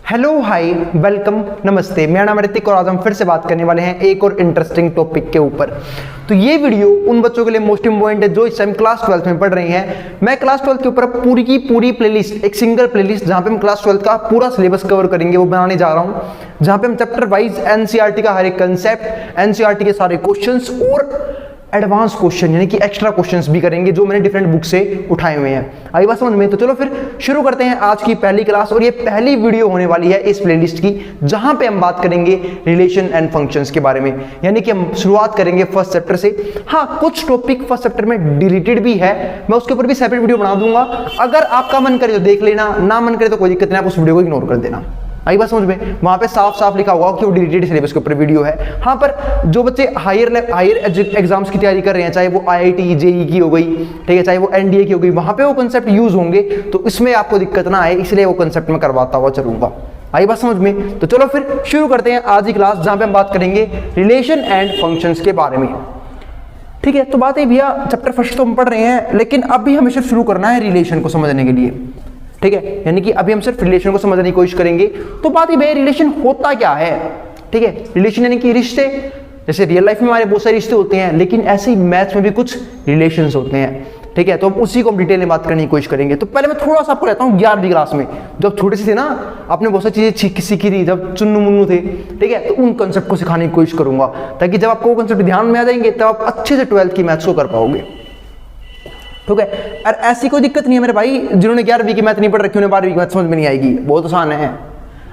Hello hi welcome नमस्ते, मेरा नाम ऋतिक और आज हम फिर से बात करने वाले हैं एक और इंटरेस्टिंग टॉपिक के ऊपर। तो ये वीडियो उन बच्चों के लिए मोस्ट इंपॉर्टेंट है जो इस टाइम क्लास 12th में पढ़ रही हैं। मैं क्लास 12th के ऊपर पूरी की पूरी प्लेलिस्ट, एक सिंगल प्लेलिस्ट जहां पे हम क्लास 12th का पूरा सिलेबस कवर करेंगे वो बनाने जा रहा हूं, जहां पे हम चैप्टर वाइज एनसीईआरटी का हर एक कंसेप्ट, एनसीईआरटी के सारे क्वेश्चंस और एडवांस क्वेश्चन यानी कि एक्स्ट्रा क्वेश्चंस भी करेंगे जो मैंने डिफरेंट बुक से उठाए हुए हैं। आई बात समझ में? तो चलो फिर शुरू करते हैं आज की पहली क्लास। और ये पहली वीडियो होने वाली है इस प्लेलिस्ट की जहां पे हम बात करेंगे रिलेशन एंड फंक्शंस के बारे में, यानी कि हम शुरुआत करेंगे फर्स्ट चैप्टर से। हाँ, कुछ टॉपिक फर्स्ट चैप्टर में डिलीटेड भी है, मैं उसके ऊपर भी सेपरेट वीडियो बना दूंगा। अगर आपका मन करे तो देख लेना, ना मन करे तो कोई दिक्कत नहीं, आप उस वीडियो को इग्नोर कर देना। आई बात समझ में? वहां पे साफ साफ लिखा होगा कि वो डिलीटेड सिलेबस के ऊपर वीडियो है। हाँ, पर जो बच्चे हायर एग्जाम्स की तैयारी कर रहे हैं, चाहे वो आईआईटी जेईई की हो गई, ठीक है, चाहे वो एनडीए की हो गई, वहां पे वो कंसेप्ट यूज होंगे, तो इसमें आपको दिक्कत ना आए, इसलिए वो कंसेप्ट में करवाता हुआ चलूंगा। आई बात समझ में? तो चलो फिर शुरू करते हैं आज की क्लास जहां पे हम बात करेंगे रिलेशन एंड फंक्शंस के बारे में। ठीक है, तो बात है भैया, चैप्टर फर्स्ट तो हम पढ़ रहे हैं, लेकिन अब भी हमें सिर्फ शुरू करना है रिलेशन को समझने के लिए। ठीक है, यानी कि अभी हम सिर्फ रिलेशन को समझने की कोशिश करेंगे। तो बात ये, रिलेशन होता क्या है? ठीक है, रिलेशन यानी कि रिश्ते, जैसे रियल लाइफ में हमारे बहुत सारे रिश्ते होते हैं, लेकिन ऐसे ही मैथ्स में भी कुछ रिलेशंस होते हैं। ठीक है, तो हम उसी को हम डिटेल में बात करने की कोशिश करेंगे। तो पहले मैं थोड़ा सा आपको रहता हूँ 11वीं क्लास में, जब छोटे से थे ना, आपने बहुत सारी चीजें सीखी थी जब चुन्नू मुन्नू थे। ठीक है, तो उन कंसेप्ट को सिखाने की कोशिश करूंगा, ताकि जब आपको वो कंसेप्ट ध्यान में आ जाएंगे तब आप अच्छे से 12th की मैथ्स को कर पाओगे। ठीक है, और ऐसी कोई दिक्कत नहीं है मेरे भाई, जिन्होंने 11वीं की मैथ नहीं पढ़ रखी उन्हें 12वीं की मैथ समझ में नहीं आएगी, बहुत आसान है।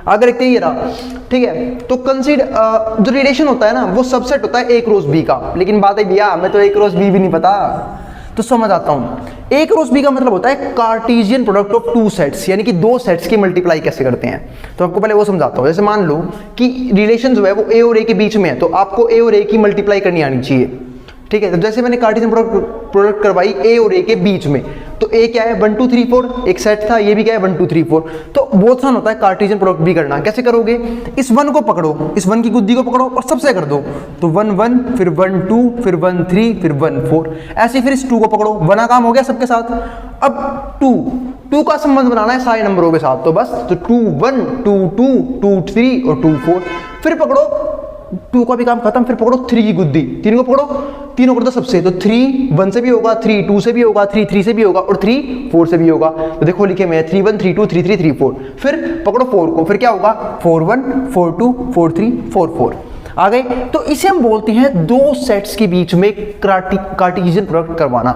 अगर एक ये रहा, ठीक है, तो कंसीडर जो रिलेशन होता है ना, वो सबसेट होता है ए क्रॉस बी का। लेकिन बात है भैया, मैं तो ए क्रॉस बी भी नहीं पता, तो समझ आता हूं। ए क्रॉस बी का मतलब होता है Cartesian product of two sets, यानी कि दो सेट्स की मल्टीप्लाई कैसे करते हैं। तो आपको पहले वो समझाता हूं। जैसे मान लो कि रिलेशन जो है वो ए और ए के बीच में है, तो आपको ए और ए की मल्टीप्लाई करनी आनी चाहिए। ठीक है, तो जैसे मैंने कार्टेशियन प्रोडक्ट करवाई ए और ए के बीच में, तो ए क्या है 1 2 3 4, एक सेट था, ये भी क्या है 1 2 3 4। तो बहुत आसान होता है कार्टेशियन प्रोडक्ट भी करना। कैसे करोगे? इस 1 को पकड़ो, इस 1 की गुद्दी को पकड़ो और सबसे कर दो, तो 1 1, फिर 1 2, फिर 1 3, फिर 1 4, ऐसे फिर इस 2 को पकड़ो, 1 काम हो गया सबके साथ। अब 2 का संबंध बनाना है सारे नंबरों के साथ, तो बस तो 2 1 2 2 2 3 और 2 4। फिर पकड़ो 2 का भी काम खत्म, फिर पकड़ो 3 की गुद्दी, 3 को पकड़ो, तीनों कर दो सबसे, तो 3 1 से भी होगा, 3 2 से भी होगा, 3 3 से भी होगा और 3 4 से भी होगा। तो देखो लिखे मैं 3 1 3 2 3 3 3 4। फिर पकड़ो 4 को, फिर क्या होगा 4 1 4 2 4 3 4 4 आ गए। तो इसे हम बोलते हैं दो सेट्स के बीच में कार्टेशियन प्रोडक्ट करवाना।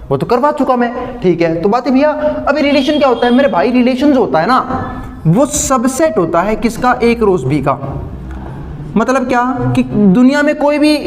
वो तो करवा चुका मैं, ठीक है। तो बात है भैया, अभी रिलेशन क्या होता है मेरे भाई? रिलेशन जो होता है ना, वो सबसेट होता है किसका? ए क्रॉस बी का। मतलब क्या कि दुनिया में कोई भी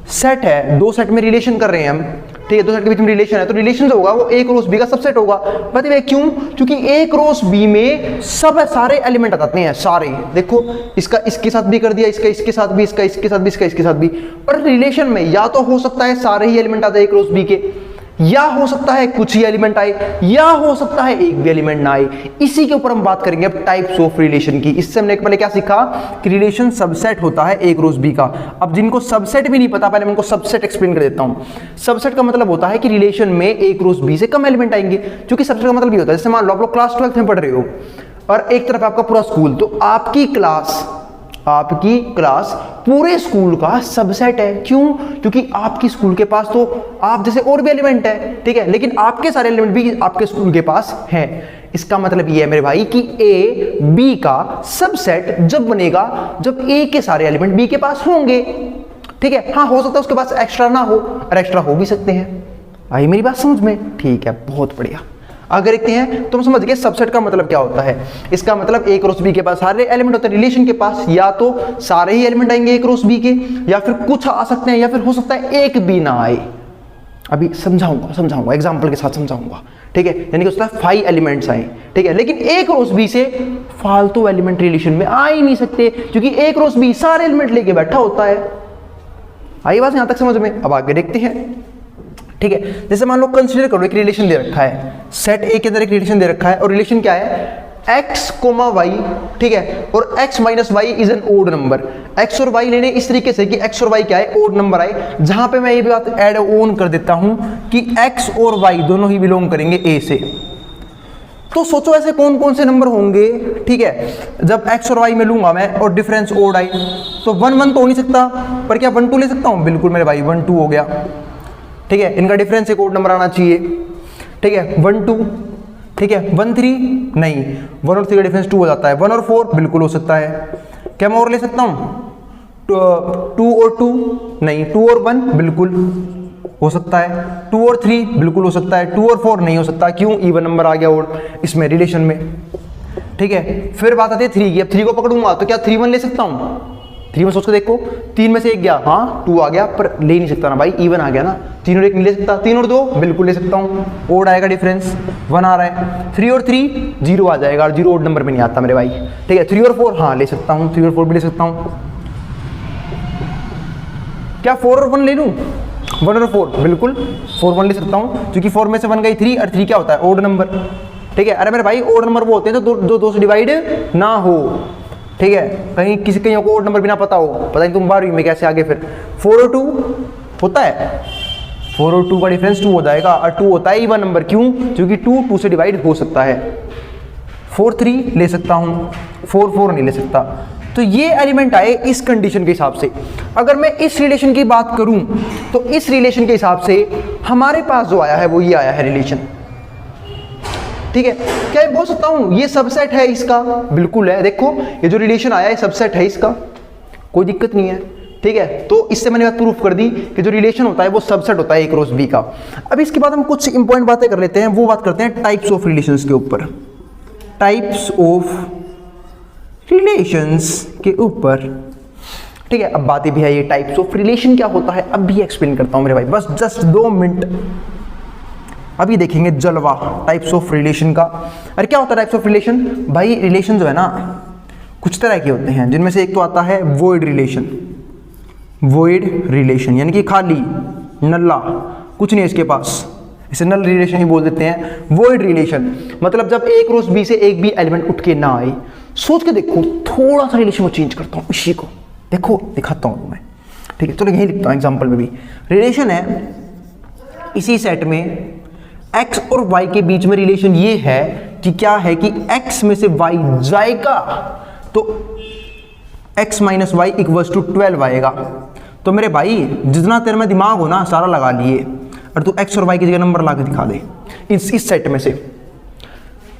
सेट है, दो सेट में रिलेशन कर रहे हैं हम, ठीक है, दो सेट के बीच में रिलेशन है, तो रिलेशन जो होगा वो ए क्रॉस बी का सबसेट होगा। पता है क्यों? क्योंकि ए क्रॉस बी में सब सारे एलिमेंट आते हैं, सारे। देखो, इसका इसके साथ भी कर दिया, इसका इसके साथ भी, इसका इसके साथ भी, इसका इसके साथ भी। और रिलेशन में या तो हो सकता है सारे ही एलिमेंट आते हैं ए क्रॉस बी के, या हो सकता है कुछ ही एलिमेंट आए, या हो सकता है एक भी एलिमेंट ना आए। इसी के ऊपर हम बात करेंगे अब टाइप्स ऑफ रिलेशन की। इससे हमने पहले क्या सीखा कि रिलेशन सबसेट होता है ए क्रॉस बी का। अब जिनको सबसेट भी नहीं पता, पहले मैं उनको सबसेट एक्सप्लेन कर देता हूं। सबसेट का मतलब होता है कि रिलेशन में ए क्रॉस बी से कम एलिमेंट आएंगे। क्योंकि सबसेट का मतलब ये होता है, जैसे मान लो आप लोग क्लास 12th में पढ़ रहे हो और एक तरफ आपका पूरा स्कूल, तो आपकी क्लास पूरे स्कूल का सबसेट है। क्यों? क्योंकि आपकी स्कूल के पास तो आप जैसे और भी एलिमेंट है, ठीक है, लेकिन आपके सारे एलिमेंट भी आपके स्कूल के पास है। इसका मतलब ये है मेरे भाई कि ए बी का सबसेट जब बनेगा जब ए के सारे एलिमेंट बी के पास होंगे। ठीक है, हाँ, हो सकता है उसके पास एक्स्ट्रा ना हो, और एक्स्ट्रा हो भी सकते हैं। आई मेरी बात समझ में? ठीक है, बहुत बढ़िया। अगर देखते हैं तो हम समझ गए सबसेट का मतलब क्या होता है। इसका मतलब ए क्रॉस बी के पास सारे एलिमेंट होते हैं रिलेशन के पास, या तो सारे ही एलिमेंट आएंगे ए क्रॉस बी के, या फिर कुछ आ सकते हैं, या फिर हो सकता है एक भी ना आए। अभी समझाऊंगा एग्जांपल के साथ समझाऊंगा, ठीक है। यानी कि उसका 5 एलिमेंट्स आए, ठीक है, लेकिन ए क्रॉस बी से फालतू एलिमेंट रिलेशन में आ ही नहीं सकते, क्योंकि ए क्रॉस बी सारे एलिमेंट लेके बैठा होता है। आई बात यहां तक समझ में? अब आगे देखते हैं, ठीक है। जैसे मान लो कंसीडर करो एक रिलेशन दे रखा है, सेट ए के अंदर एक रिलेशन दे रखा है, और रिलेशन क्या है? x, y, ठीक है, और x minus Y is an odd number. x और y लेने इस तरीके से कि x और y क्या है? ओड नंबर आए, जहां पे मैं ये भी बात ऐड ऑन कर देता हूं कि x और y दोनों ही बिलोंग करेंगे a से। तो सोचो ऐसे कौन कौन से नंबर होंगे, ठीक है, जब x और y में लूंगा मैं और डिफरेंस ओड आई, तो 1 1 तो हो नहीं सकता, पर क्या 1 2 ले सकता हूँ? बिल्कुल मेरे भाई 1 2 हो गया, ठीक है। इनका डिफरेंस एक ओड नंबर आना चाहिए, ठीक है, 1 2, ठीक है, 1 3 नहीं, 1 और 3 का डिफरेंस 2 हो जाता है, 1 और 4 बिल्कुल हो सकता है। क्या मैं और ले सकता हूँ? 2 और 2 नहीं, 2 और 1 बिल्कुल हो सकता है, 2 और 3 बिल्कुल हो सकता है, 2 और 4 नहीं हो सकता, क्यों? इवन नंबर आ गया और इसमें रिलेशन में, ठीक है। फिर बात आती है 3 की, अब 3 को पकड़ूंगा तो क्या 3 1 ले सकता हूँ? 3 में सोच के देखो, 3 में से 1 गया, हाँ 2 आ गया, पर ले नहीं सकता ना भाई, इवन आ गया ना, 3 और 1 नहीं ले सकता, 3 और 2 बिल्कुल ले सकता हूँ, ओड आएगा, डिफरेंस 1 आ रहा है, 3 और 3 0 आ जाएगा, और 0 ओड नंबर में नहीं आता मेरे भाई, ठीक है। 3 और 4 हाँ ले सकता हूँ, 3 और 4 भी ले सकता हूँ। क्या 4 और 1 ले लूँ? 1 और 4 बिल्कुल 4 1 ले सकता हूँ, क्योंकि 4 में से 1 गई 3, और 3 क्या होता है? ओड नंबर, ठीक है। अरे मेरे भाई ओड नंबर वो होते हैं जो 2 से डिवाइड ना हो, ठीक है, कहीं किसी कहीं को ओड नंबर भी ना पता हो, पता नहीं तुम 12वीं में कैसे आगे। फिर 4 और 2 होता है, 4 और 2 का डिफरेंस 2 हो जाएगा, और 2 होता है इवन नंबर, क्यों? क्योंकि 2 2 से डिवाइड हो सकता है। 4 3 ले सकता हूँ, 4 4 नहीं ले सकता। तो ये एलिमेंट आए इस कंडीशन के हिसाब से। अगर मैं इस रिलेशन की बात करूं तो इस रिलेशन के हिसाब से हमारे पास जो आया है वो ये आया है रिलेशन, ठीक है। क्या मैं बोल सकता हूं ये सबसेट है इसका? बिल्कुल है, देखो ये जो रिलेशन आया है सबसेट है इसका, कोई दिक्कत नहीं है, ठीक है। तो इससे मैंने बात प्रूफ कर दी कि जो रिलेशन होता है वो सबसेट होता है A क्रॉस B का। अब इसके बाद हम कुछ इंपॉर्टेंट बातें कर लेते हैं, वो बात करते हैं टाइप्स ऑफ रिलेशंस के ऊपर, टाइप्स ऑफ रिलेशंस के ऊपर, ठीक है। अब बातें भी है ये टाइप्स ऑफ रिलेशन क्या होता है, अब भी एक्सप्लेन करता हूं मेरे भाई, बस जस्ट 2 मिनट। अभी देखेंगे जलवा टाइप्स ऑफ रिलेशन का। अरे क्या होता है टाइप्स ऑफ रिलेशन? भाई रिलेशन जो है ना कुछ तरह के होते हैं, जिनमें से एक तो आता है वॉइड रिलेशन, वॉइड रिलेशन यानी कि खाली, नल्ला, कुछ नहीं है इसके पास, इसे नल रिलेशन ही बोल देते हैं। वॉइड रिलेशन मतलब जब A क्रॉस B से एक भी एलिमेंट उठ के ना आए। सोच के देखो, थोड़ा सा रिलेशन को चेंज करता हूं, इसी को देखो दिखाता हूं मैं, ठीक है। चलो यही लिखता हूं एग्जांपल में भी। रिलेशन है इसी सेट में x और y के बीच में रिलेशन ये है कि क्या है कि x में से y जाएगा तो x minus Y equals to 12 आएगा। तो मेरे भाई जितना तेरे में दिमाग हो ना सारा लगा लिए, और तू x और y की जगह नंबर ला के दिखा दे इस सेट में से।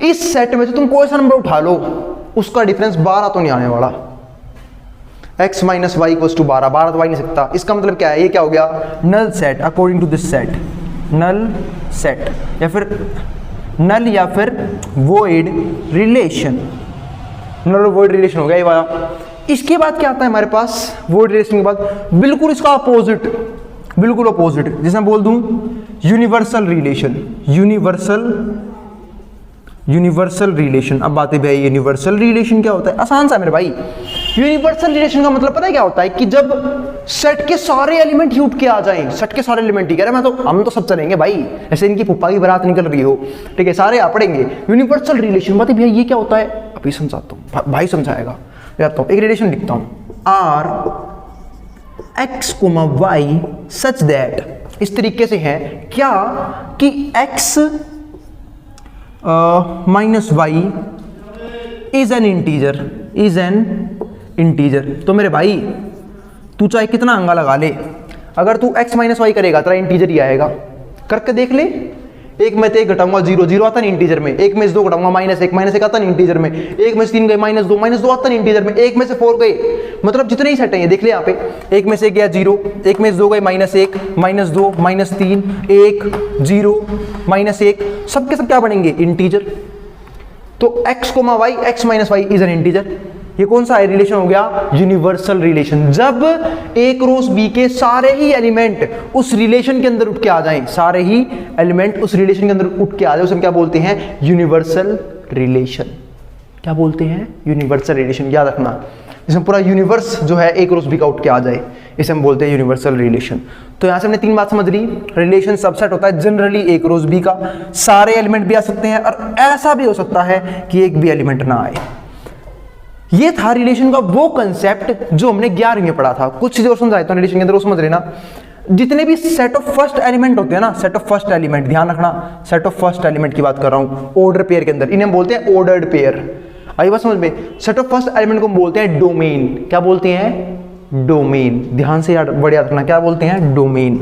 इस सेट में से तुम कोई सा नंबर उठा लो, उसका डिफरेंस 12 तो नहीं आने वाला। x minus Y equals to 12, 12 तो आ नहीं सकता। इसका मतलब क्या है? ये क्या हो गया? Null set according to this set, null set या फिर नल या फिर void relation, null void relation हो गया ये वाला। इसके बाद क्या आता है हमारे पास? वॉइड रिलेशन के बाद बिल्कुल इसका अपोजिट, बिल्कुल अपोजिट, जैसे मैं बोल दूं यूनिवर्सल रिलेशन, यूनिवर्सल रिलेशन। अब बातें भाई यूनिवर्सल रिलेशन क्या होता है? आसान सा मेरे भाई। यूनिवर्सल रिलेशन का मतलब पता है क्या होता है? कि जब सेट के सारे एलिमेंट ही उठ के आ जाएं, सेट के सारे एलिमेंट ही कह रहे हैं हम तो सब चलेंगे भाई, ऐसे इनकी पुप्पा की बारात निकल रही हो, ठीक है, सारे आ पड़ेंगे। यूनिवर्सल रिलेशन बातें भैया ये क्या होता है? अभी समझाता हूँ, भाई समझाएगा। एक रिलेशन लिखता हूँ, R X comma Y such that, इस तरीके से है क्या कि X minus Y is an integer, is an integer. तो मेरे भाई तू चाहे कितना अंगा लगा ले, अगर तू x माइनस वाई करेगा तेरा इंटीजर ही आएगा। करके देख ले, एक में से एक घटाऊंगा जीरो, जीरो आता नहीं इंटीजर में, एक में से दो घटाऊंगा माइनस एक आता नहीं इंटीजर में, एक में से तीन गए माइनस दो आता नहीं इंटीजर में, एक में से फोर गए, मतलब जितने ही सेट हैं देख ले यहाँ पे, एक में से गया जीरो, एक में से दो गए माइनस एक, माइनस दो, माइनस तीन, एक, जीरो, माइनस एक, सबके सब क्या बनेंगे? इंटीजर। तो x comma Y, x minus Y is an integer. ये कौन सा रिलेशन हो गया? Universal relation. जब A क्रॉस B के सारे ही एलिमेंट उस रिलेशन के अंदर उठ के आ जाएं, सारे ही एलिमेंट उस रिलेशन के अंदर उठ के आ जाए, उसे हम क्या बोलते हैं? Universal relation. क्या बोलते हैं? Universal relation. याद रखना, जिसमें पूरा यूनिवर्स जो है A क्रॉस B का उठ के आ जाए, इसे हम बोलते हैं यूनिवर्सल रिलेशन। तो यहां से हमने तीन बात समझ ली। रिलेशन सबसेट होता है जनरली A क्रॉस B का, सारे एलिमेंट भी आ सकते हैं और ऐसा भी हो सकता है कि एक भी एलिमेंट ना आए। ये था रिलेशन का वो कंसेप्ट जो हमने 11वीं में पढ़ा था। कुछ चीजें और समझाए तो रिलेशन के अंदर वो समझ लेना। जितने भी सेट ऑफ फर्स्ट एलिमेंट होते हैं ना, सेट ऑफ फर्स्ट एलिमेंट, ध्यान रखना सेट ऑफ फर्स्ट एलिमेंट की बात कर रहा हूं ऑर्डर पेयर के अंदर, इन्हें हम बोलते हैं ऑर्डर्ड पेयर। आई बात समझ में? सेट ऑफ फर्स्ट एलिमेंट को हम बोलते हैं डोमेन। क्या बोलते हैं? डोमेन। ध्यान से यार बढ़िया रखना, क्या बोलते हैं? डोमेन।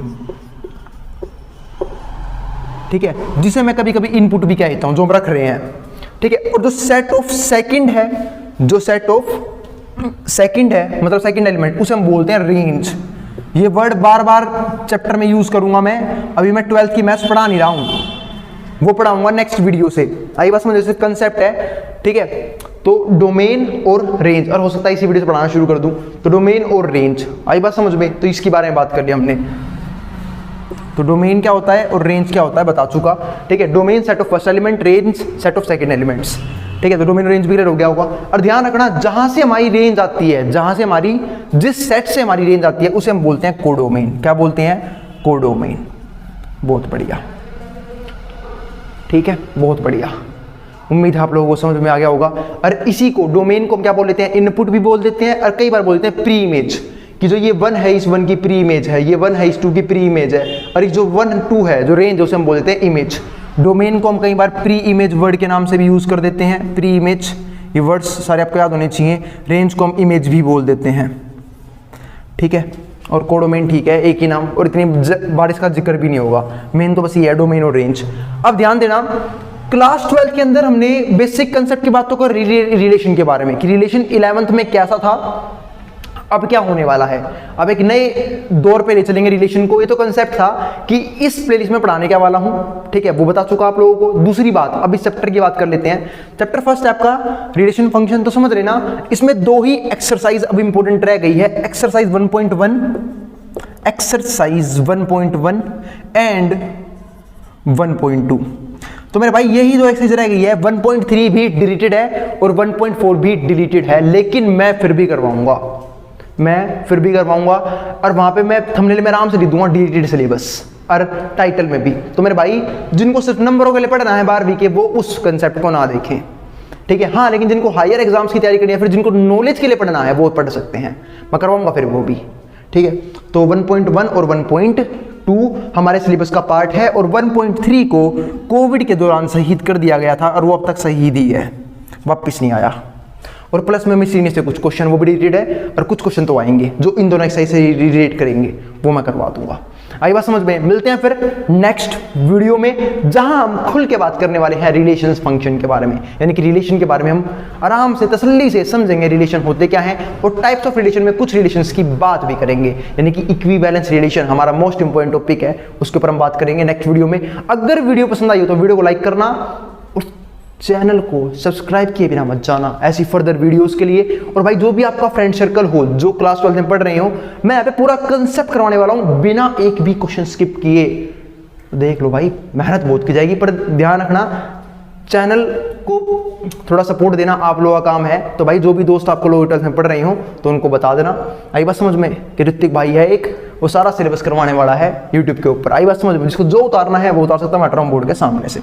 ठीक है, जिसे मैं कभी कभी इनपुट भी कहता हूं, जो हम रख रहे हैं। ठीक है, और जो सेट ऑफ सेकंड है, जो सेट ऑफ सेकंड है मतलब सेकंड एलिमेंट, उसे हम बोलते हैं रेंज। ये वर्ड बार बार चैप्टर में यूज करूंगा मैं, अभी मैं 12th की मैथ्स पढ़ा नहीं रहा हूं, वो पढ़ाऊंगा नेक्स्ट वीडियो से। आई बस मुझे कंसेप्ट है। ठीक है, तो डोमेन और रेंज, और हो सकता है इसी वीडियो से पढ़ाना शुरू कर दूं। तो डोमेन और रेंज, आई बात समझ में? तो इसके बारे में बात कर लिया हमने। तो डोमेन क्या होता है और रेंज क्या होता है बता चुका। ठीक है, domain set of first element, range set of second elements. ठीक है, तो डोमेन और रेंज भी क्लियर हो गया होगा। और ध्यान रखना, जहां से हमारी रेंज आती है, जहां से हमारी, जिस सेट से हमारी रेंज आती है, उसे हम बोलते हैं कोडोमेन। क्या बोलते हैं? कोडोमेन। बहुत बढ़िया। ठीक है, बहुत बढ़िया, उम्मीद है आप लोगों को समझ में आ गया होगा। और इसी को, डोमेन को हम क्या बोल देते हैं? इनपुट भी बोल देते हैं, और कई बार बोलते हैं प्री इमेज, कि जो ये 1 है इस 1 की प्री इमेज है, ये 1 है इस 2 की प्री इमेज है, और ये जो 1 2 है जो रेंज है उसे हम बोल देते हैं इमेज। डोमेन को हम कई बार प्री इमेज वर्ड के नाम से भी यूज कर देते हैं, प्री इमेज, ये वर्ड्स सारे आपको याद होने चाहिए। रेंज को हम इमेज भी बोल देते हैं। ठीक है, और कोडोमेन ठीक है, एक ही नाम, और इतनी बारिश का जिक्र भी नहीं होगा। मेन तो बस ये है, डोमेन और रेंज। अब ध्यान देना, क्लास 12 के अंदर हमने बेसिक कंसेप्ट की बात तो कर रिलेशन के बारे में, कि रिलेशन 11th में कैसा था, अब क्या होने वाला है। अब एक नए दौर पे ले चलेंगे रिलेशन को। ये तो कंसेप्ट था कि इस प्लेलिस्ट में पढ़ाने क्या वाला हूं, ठीक है, वो बता चुका आप लोगों को। दूसरी बात, अब इस चैप्टर की बात कर लेते हैं। चैप्टर फर्स्ट आपका रिलेशन फंक्शन, तो समझ लेना इसमें 2 ही एक्सरसाइज अब इंपॉर्टेंट रह गई है, एक्सरसाइज 1.1, एक्सरसाइज 1.1 एंड 1.2। तो मेरे भाई यही 2 एक्सरसाइज रह गई है। 1.3 भी डिलीटेड है और 1.4 भी डिलीटेड है, लेकिन मैं फिर भी करवाऊंगा, और वहां पे मैं थंबनेल में आराम से लिख दूंगा डिलीटेड सिलेबस, और टाइटल में भी। तो मेरे भाई जिनको सिर्फ नंबरों के लिए पढ़ना है 12वीं के, वो उस कंसेप्ट को ना देखें। ठीक है, हाँ, लेकिन जिनको हायर एग्जाम्स की तैयारी करनी है, फिर जिनको नॉलेज के लिए पढ़ना है, वो पढ़ सकते हैं, मैं करवाऊंगा फिर वो भी। ठीक है, तो 1.1 और 1.2 हमारे सिलेबस का पार्ट है, और 1.3 को कोविड के दौरान शहीद कर दिया गया था, और वो अब तक शहीद ही है, वापस नहीं आया। और प्लस में मिसलिनियस से कुछ क्वेश्चन वो भी रिलेटेड है, और कुछ क्वेश्चन तो आएंगे जो इन दोनों एक्सरसाइज से रिलेट करेंगे, वो मैं करवा दूंगा। आई बात समझ में? मिलते हैं फिर नेक्स्ट वीडियो में, जहां हम खुल के बात करने वाले हैं रिलेशंस फंक्शन के बारे में, यानी कि रिलेशन के बारे में हम आराम से तसल्ली से समझेंगे रिलेशन होते क्या हैं, और टाइप्स ऑफ रिलेशन में कुछ रिलेशंस की बात भी करेंगे, यानी कि इक्विवेलेंस रिलेशन हमारा मोस्ट इंपॉर्टेंट टॉपिक है, उसके ऊपर हम बात करेंगे नेक्स्ट वीडियो में। अगर वीडियो पसंद आई हो तो वीडियो को लाइक करना, और चैनल को सब्सक्राइब किए बिना मत जाना ऐसी फर्दर वीडियोस के लिए। और भाई जो भी आपका फ्रेंड सर्कल हो जो क्लास 12 में पढ़ रहे हो, मैं यहाँ पे पूरा कंसेप्ट करवाने वाला हूँ बिना एक भी क्वेश्चन स्किप किए। देख लो भाई, मेहनत बहुत की जाएगी, पर ध्यान रखना चैनल को थोड़ा सपोर्ट देना आप लोगों का काम है। तो भाई जो भी दोस्त आपको लोग 12 में पढ़ रहे हो तो उनको बता देना। आई बात समझ में कि ऋतिक भाई है एक, वो सारा सिलेबस करवाने वाला है यूट्यूब के ऊपर। आई बात समझ में, जिसको जो उतारना है वो उतार सकता है, मैं बोर्ड के सामने से।